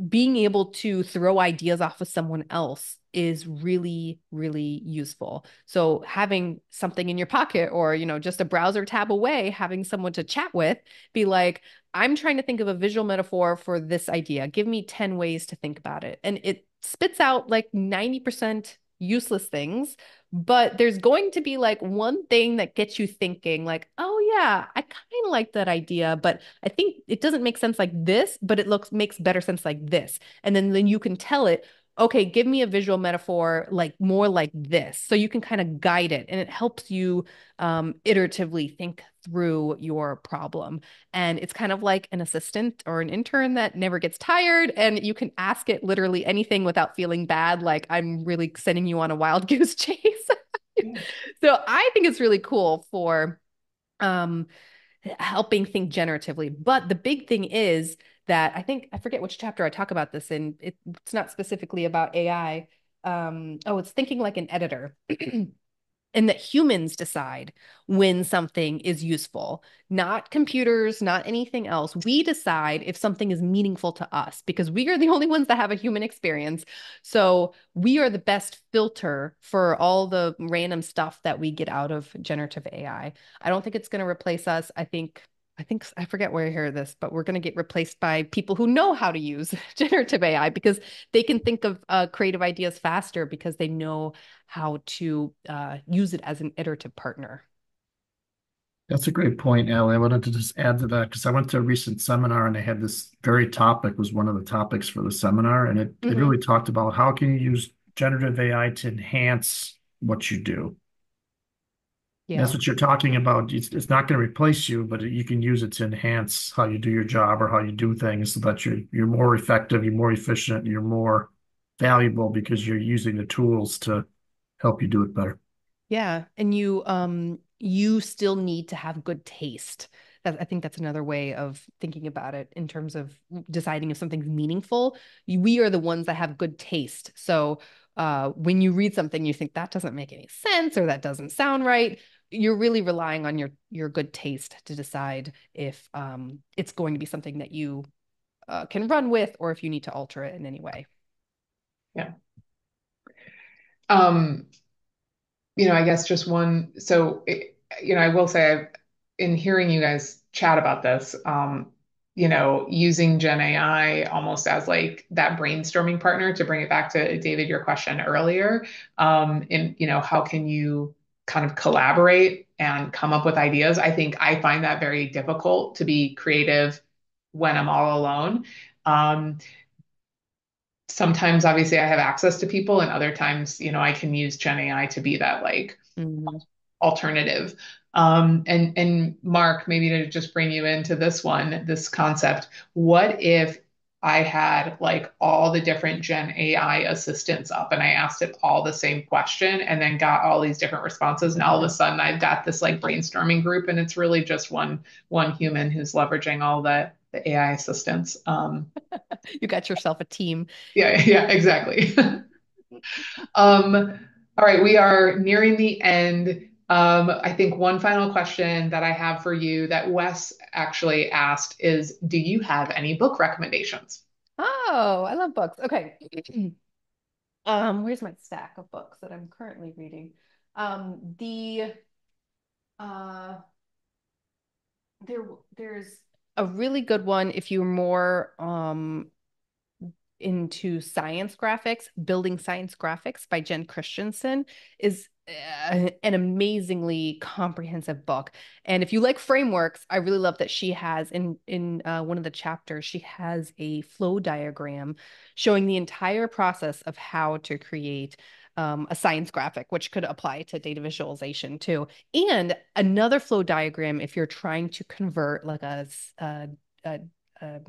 B: being able to throw ideas off of someone else is really, really useful. So having something in your pocket or, just a browser tab away, having someone to chat with, be like, I'm trying to think of a visual metaphor for this idea. Give me 10 ways to think about it. And it spits out like 90% useless things, but there's going to be like one thing that gets you thinking like, oh yeah, I kind of like that idea, but I think it doesn't make sense like this, but it makes better sense like this. And then you can tell it, okay, give me a visual metaphor like more like this. So you can kind of guide it and it helps you iteratively think through your problem. And it's kind of like an assistant or an intern that never gets tired. And you can ask it literally anything without feeling bad, like I'm really sending you on a wild goose chase.
A: Yeah.
B: So I think it's really cool for um helping think generatively. But the big thing is that I forget which chapter I talk about this in. It's not specifically about AI. It's thinking like an editor. And that humans decide when something is useful, not computers, not anything else. We decide if something is meaningful to us because we are the only ones that have a human experience. So we are the best filter for all the random stuff that we get out of generative AI. I don't think it's going to replace us. I think I forget where I heard this, but we're going to get replaced by people who know how to use generative AI because they can think of creative ideas faster because they know how to use it as an iterative partner.
C: That's a great point, Alli. I wanted to just add to that because I went to a recent seminar and they had this very topic was one of the topics for the seminar, and it
B: Hmm.
C: really talked about how can you use generative AI to enhance what you do. That's
B: Yeah.
C: what you're talking about. It's not going to replace you, but you can use it to enhance how you do your job or how you do things so that you're more effective, you're more efficient, you're more valuable because you're using the tools to help you do it better.
B: Yeah, and you still need to have good taste. I think that's another way of thinking about it in terms of deciding if something's meaningful. We are the ones that have good taste. So when you read something, you think that doesn't make any sense or that doesn't sound right. You're really relying on your good taste to decide if it's going to be something that you can run with or if you need to alter it in any way.
A: Yeah. Um, I guess just one. So, I will say, in hearing you guys chat about this, using Gen AI almost as like that brainstorming partner to bring it back to David, your question earlier, how can you kind of collaborate and come up with ideas. I think I find that very difficult to be creative when I'm all alone. Um, Sometimes obviously I have access to people and other times, I can use Gen AI to be that like
B: Mhm.
A: alternative. And Mark, maybe to just bring you into this concept, what if I had like all the different Gen AI assistants up and I asked it all the same question and then got all these different responses, and all of a sudden I've got this like brainstorming group and it's really just one human who's leveraging all the AI assistants.
B: You got yourself a team.
A: Yeah, yeah, exactly. All right, we are nearing the end. I think one final question that I have for you that Wes actually asked is, do you have any book recommendations?
B: Oh, I love books. Okay. Where's my stack of books that I'm currently reading? The uh there there's a really good one if you're more into science graphics. Building Science Graphics by Jen Christensen is an amazingly comprehensive book. And if you like frameworks, I really love that she has in one of the chapters, she has a flow diagram showing the entire process of how to create a science graphic, which could apply to data visualization too. And another flow diagram if you're trying to convert like a, a, a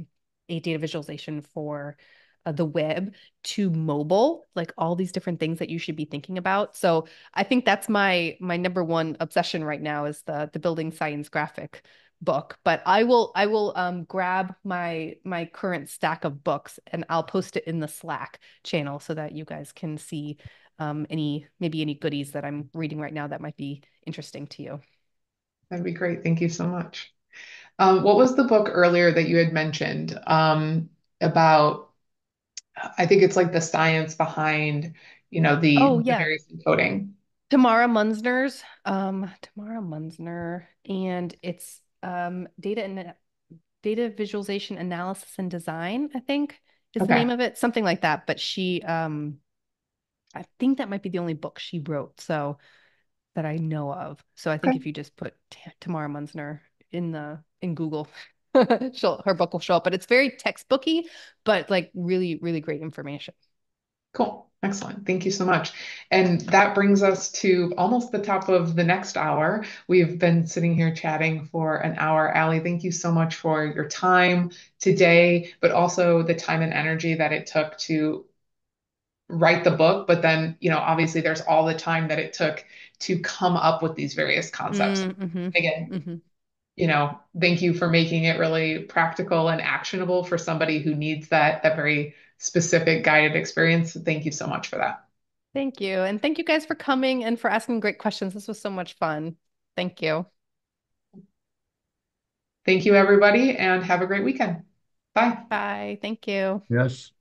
B: data visualization for the web to mobile, like all these different things that you should be thinking about. So I think that's my number one obsession right now is the building science graphic book. But I will grab my current stack of books and I'll post it in the Slack channel so that you guys can see any goodies that I'm reading right now that might be interesting to you.
A: That'd be great. Thank you so much. What was the book earlier that you had mentioned about? I think it's like the science behind,
B: Oh
A: the
B: yeah,
A: various encoding.
B: Tamara Munzner, and it's data visualization analysis and design, I think is the name
A: Okay.
B: of it, something like that. But I think that might be the only book she wrote, so that I know of. So I think
A: Okay.
B: if you just put Tamara Munzner in Google, her book will show up. But it's very textbooky, but like really, really great information.
A: Cool. Excellent. Thank you so much. And that brings us to almost the top of the next hour. We've been sitting here chatting for an hour. Alli, thank you so much for your time today, but also the time and energy that it took to write the book. But then, obviously there's all the time that it took to come up with these various concepts.
B: Mm-hmm.
A: Again,
B: Mm-hmm.
A: thank you for making it really practical and actionable for somebody who needs that very specific guided experience. Thank you so much for that.
B: Thank you. And thank you guys for coming and for asking great questions. This was so much fun. Thank you.
A: Thank you, everybody, and have a great weekend. Bye.
B: Bye. Thank you.
C: Yes.